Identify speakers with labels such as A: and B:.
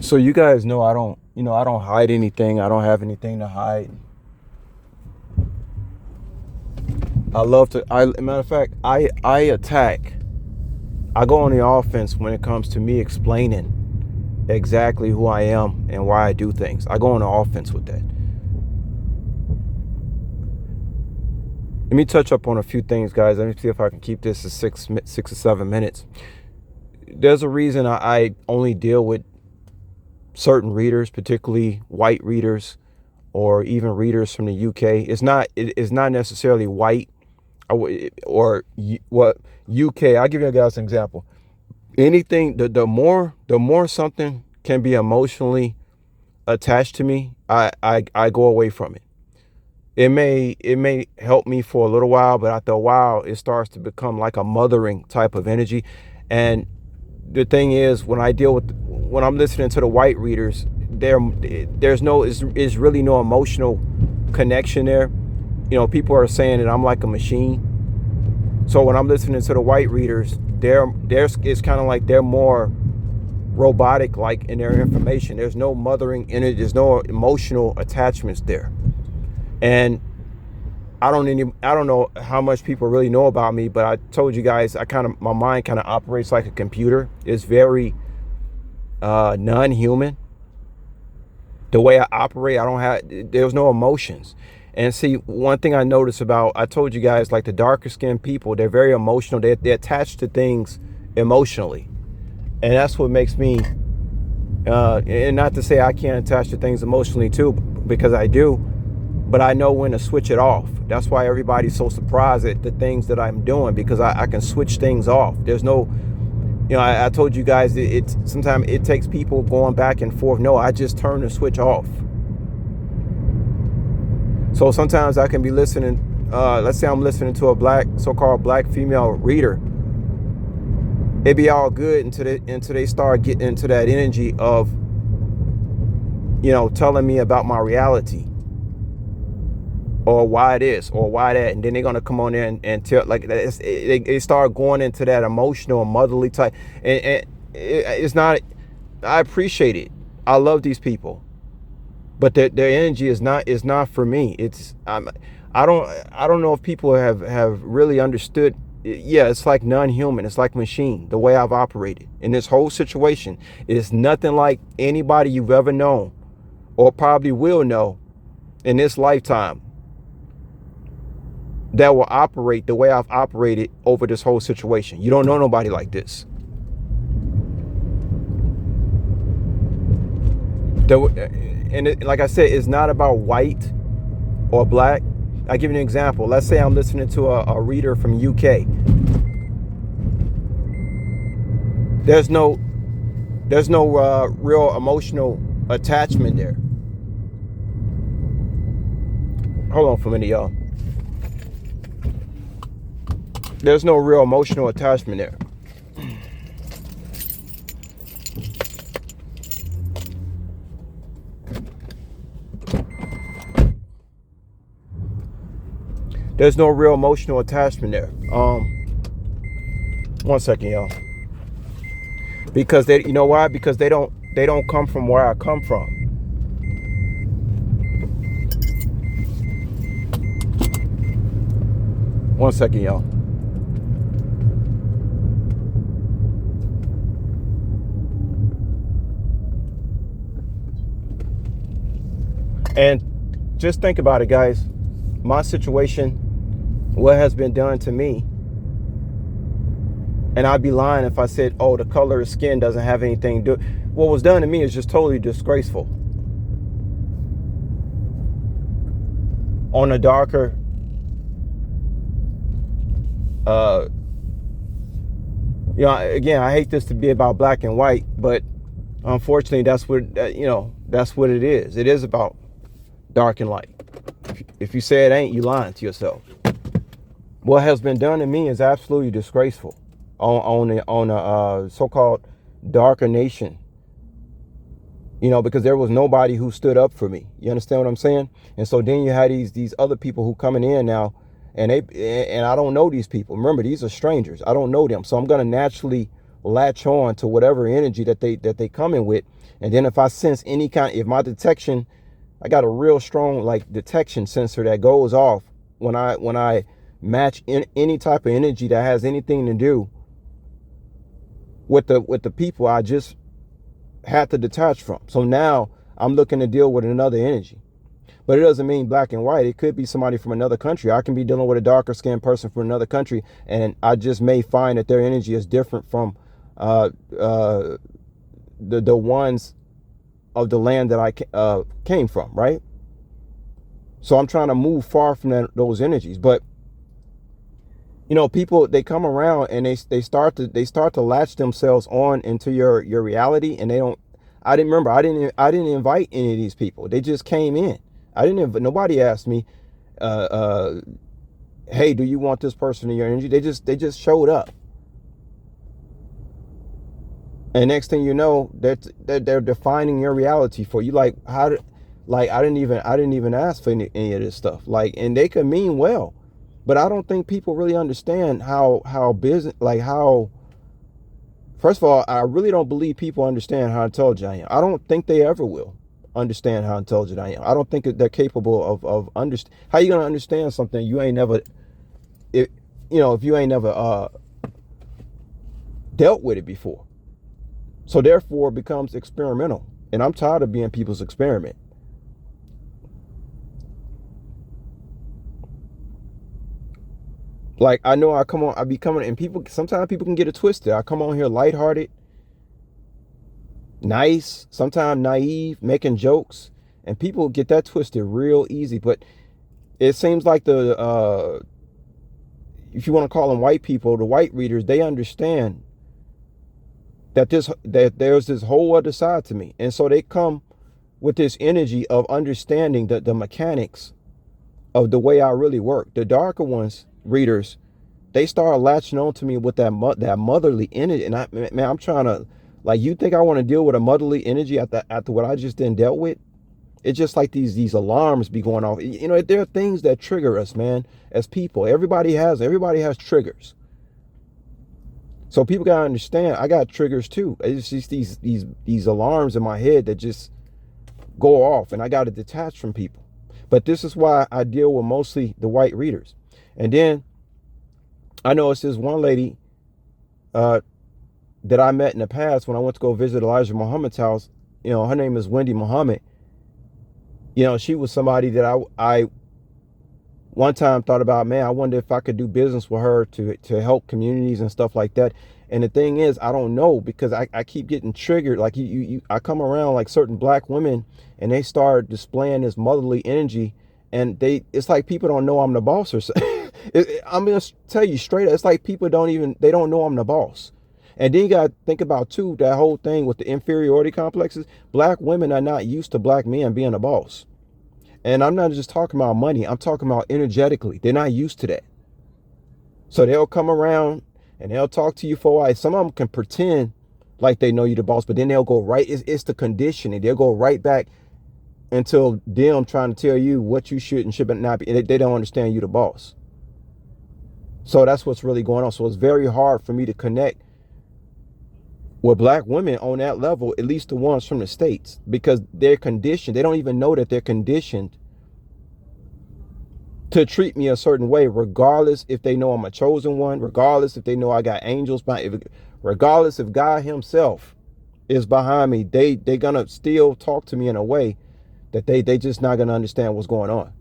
A: So you guys know I don't hide anything. I don't have anything to hide. I love to. Matter of fact, I attack. I go on the offense when it comes to me explaining exactly who I am and why I do things. I go on the offense with that. Let me touch up on a few things, guys. Let me see if I can keep this to 6 or 7 minutes. There's a reason I only deal with certain readers, particularly white readers, or even readers from the UK. It's not necessarily white or what UK. I'll give you guys an example. Anything the more something can be emotionally attached to me, I go away from it. It may help me for a little while, but after a while, it starts to become like a mothering type of energy. And the thing is, when I'm listening to the white readers, is really no emotional connection there. People are saying that I'm like a machine. So when I'm listening to the white readers, it's kind of like they're more robotic, like in their information. There's no mothering in it. There's no emotional attachments there. And I don't know how much people really know about me, but I told you guys, my mind kind of operates like a computer. It's very non-human. The way I operate, there's no emotions. And see, one thing I noticed I told you guys, like the darker skinned people, they're very emotional. They're attached to things emotionally. And that's what makes me, and not to say I can't attach to things emotionally too, because I do. But I know when to switch it off. That's why everybody's so surprised at the things that I'm doing, because I can switch things off. There's no, I told you guys, sometimes it takes people going back and forth. No, I just turn the switch off. So sometimes I can be listening, let's say I'm listening to a so-called black female reader. It'd be all good until they start getting into that energy of, telling me about my reality, or why this or why that, and then they're gonna come on there and tell, like, they start going into that emotional motherly type, and it's not. I appreciate it. I love these people, but their energy is not for me. I don't know if people have really understood. Yeah, it's like non-human. It's like machine. The way I've operated in this whole situation is nothing like anybody you've ever known or probably will know in this lifetime that will operate the way I've operated over this whole situation. You don't know nobody like this. Like I said, it's not about white or black. I'll give you an example. Let's say I'm listening to a reader from UK. There's no real emotional attachment there. Hold on for a minute, y'all. There's no real emotional attachment there. There's no real emotional attachment there. 1 second, y'all. Because you know why? Because they don't come from where I come from. One second, y'all. And just think about it, guys. My situation, what has been done to me, and I'd be lying if I said, oh, the color of skin doesn't have anything to do. What was done to me is just totally disgraceful. On a darker, again, I hate this to be about black and white, but unfortunately, that's what it is. It is about dark and light. If you say it ain't, you lying to yourself. What has been done to me is absolutely disgraceful on a so-called darker nation. Because there was nobody who stood up for me. You understand what I'm saying? And so then you had these other people who coming in now, and I don't know these people. Remember, these are strangers. I don't know them, so I'm gonna naturally latch on to whatever energy that they come in with. And then if I sense any kind, if my detection, I got a real strong like detection sensor that goes off when I match in any type of energy that has anything to do with the people I just had to detach from. So now I'm looking to deal with another energy. But it doesn't mean black and white. It could be somebody from another country. I can be dealing with a darker skinned person from another country, and I just may find that their energy is different from the ones of the land that I came from, right? So I'm trying to move far from those energies. But you know, people, they come around and they start to latch themselves on into your reality, and they don't. I didn't invite any of these people. They just came in. Nobody asked me, hey, do you want this person in your energy? They just showed up. And next thing you know, they're defining your reality for you. Like, I didn't even ask for any of this stuff. Like, and they could mean well, but I don't think people really understand how business, like how, first of all, I really don't believe people understand how intelligent I am. I don't think they ever will understand how intelligent I am. I don't think that they're capable of understand. How you gonna understand something you ain't never, if you ain't never dealt with it before? So therefore, it becomes experimental, and I'm tired of being people's experiment. Like, I know I be coming, and sometimes people can get it twisted. I come on here lighthearted, nice, sometimes naive, making jokes, and people get that twisted real easy. But it seems like if you want to call them white people, the white readers, they understand that there's this whole other side to me, and so they come with this energy of understanding the mechanics of the way I really work. The darker ones, readers, they start latching on to me with that motherly energy, and I'm trying to, like, you think I want to deal with a motherly energy after what I just didn't dealt with? It's just like these alarms be going off. You know, there are things that trigger us, man, as people. Everybody has triggers. So people gotta understand, I got triggers too. It's just these alarms in my head that just go off, and I gotta detach from people. But this is why I deal with mostly the white readers. And then I know it's this one lady that I met in the past when I went to go visit Elijah Muhammad's house. You know, her name is Wendy Muhammad. You know, she was somebody that I one time thought about, man, I wonder if I could do business with her to help communities and stuff like that. And the thing is, I don't know, because I keep getting triggered. Like I come around like certain black women, and they start displaying this motherly energy, and it's like people don't know I'm the boss or something. I'm gonna tell you straight up, it's like people they don't know I'm the boss. And then you gotta think about too, that whole thing with the inferiority complexes. Black women are not used to black men being a boss. And I'm not just talking about money, I'm talking about energetically. They're not used to that. So they'll come around and they'll talk to you for a while. Some of them can pretend like they know you the boss, but then they'll go right, it's the conditioning. They'll go right back until them trying to tell you what you should and should not be. They don't understand you the boss. So that's what's really going on. So it's very hard for me to connect with black women on that level, at least the ones from the States, because they're conditioned. They don't even know that they're conditioned to treat me a certain way, regardless if they know I'm a chosen one, regardless if they know I got angels behind, regardless if God himself is behind me, they're gonna still talk to me in a way that they just not gonna understand what's going on.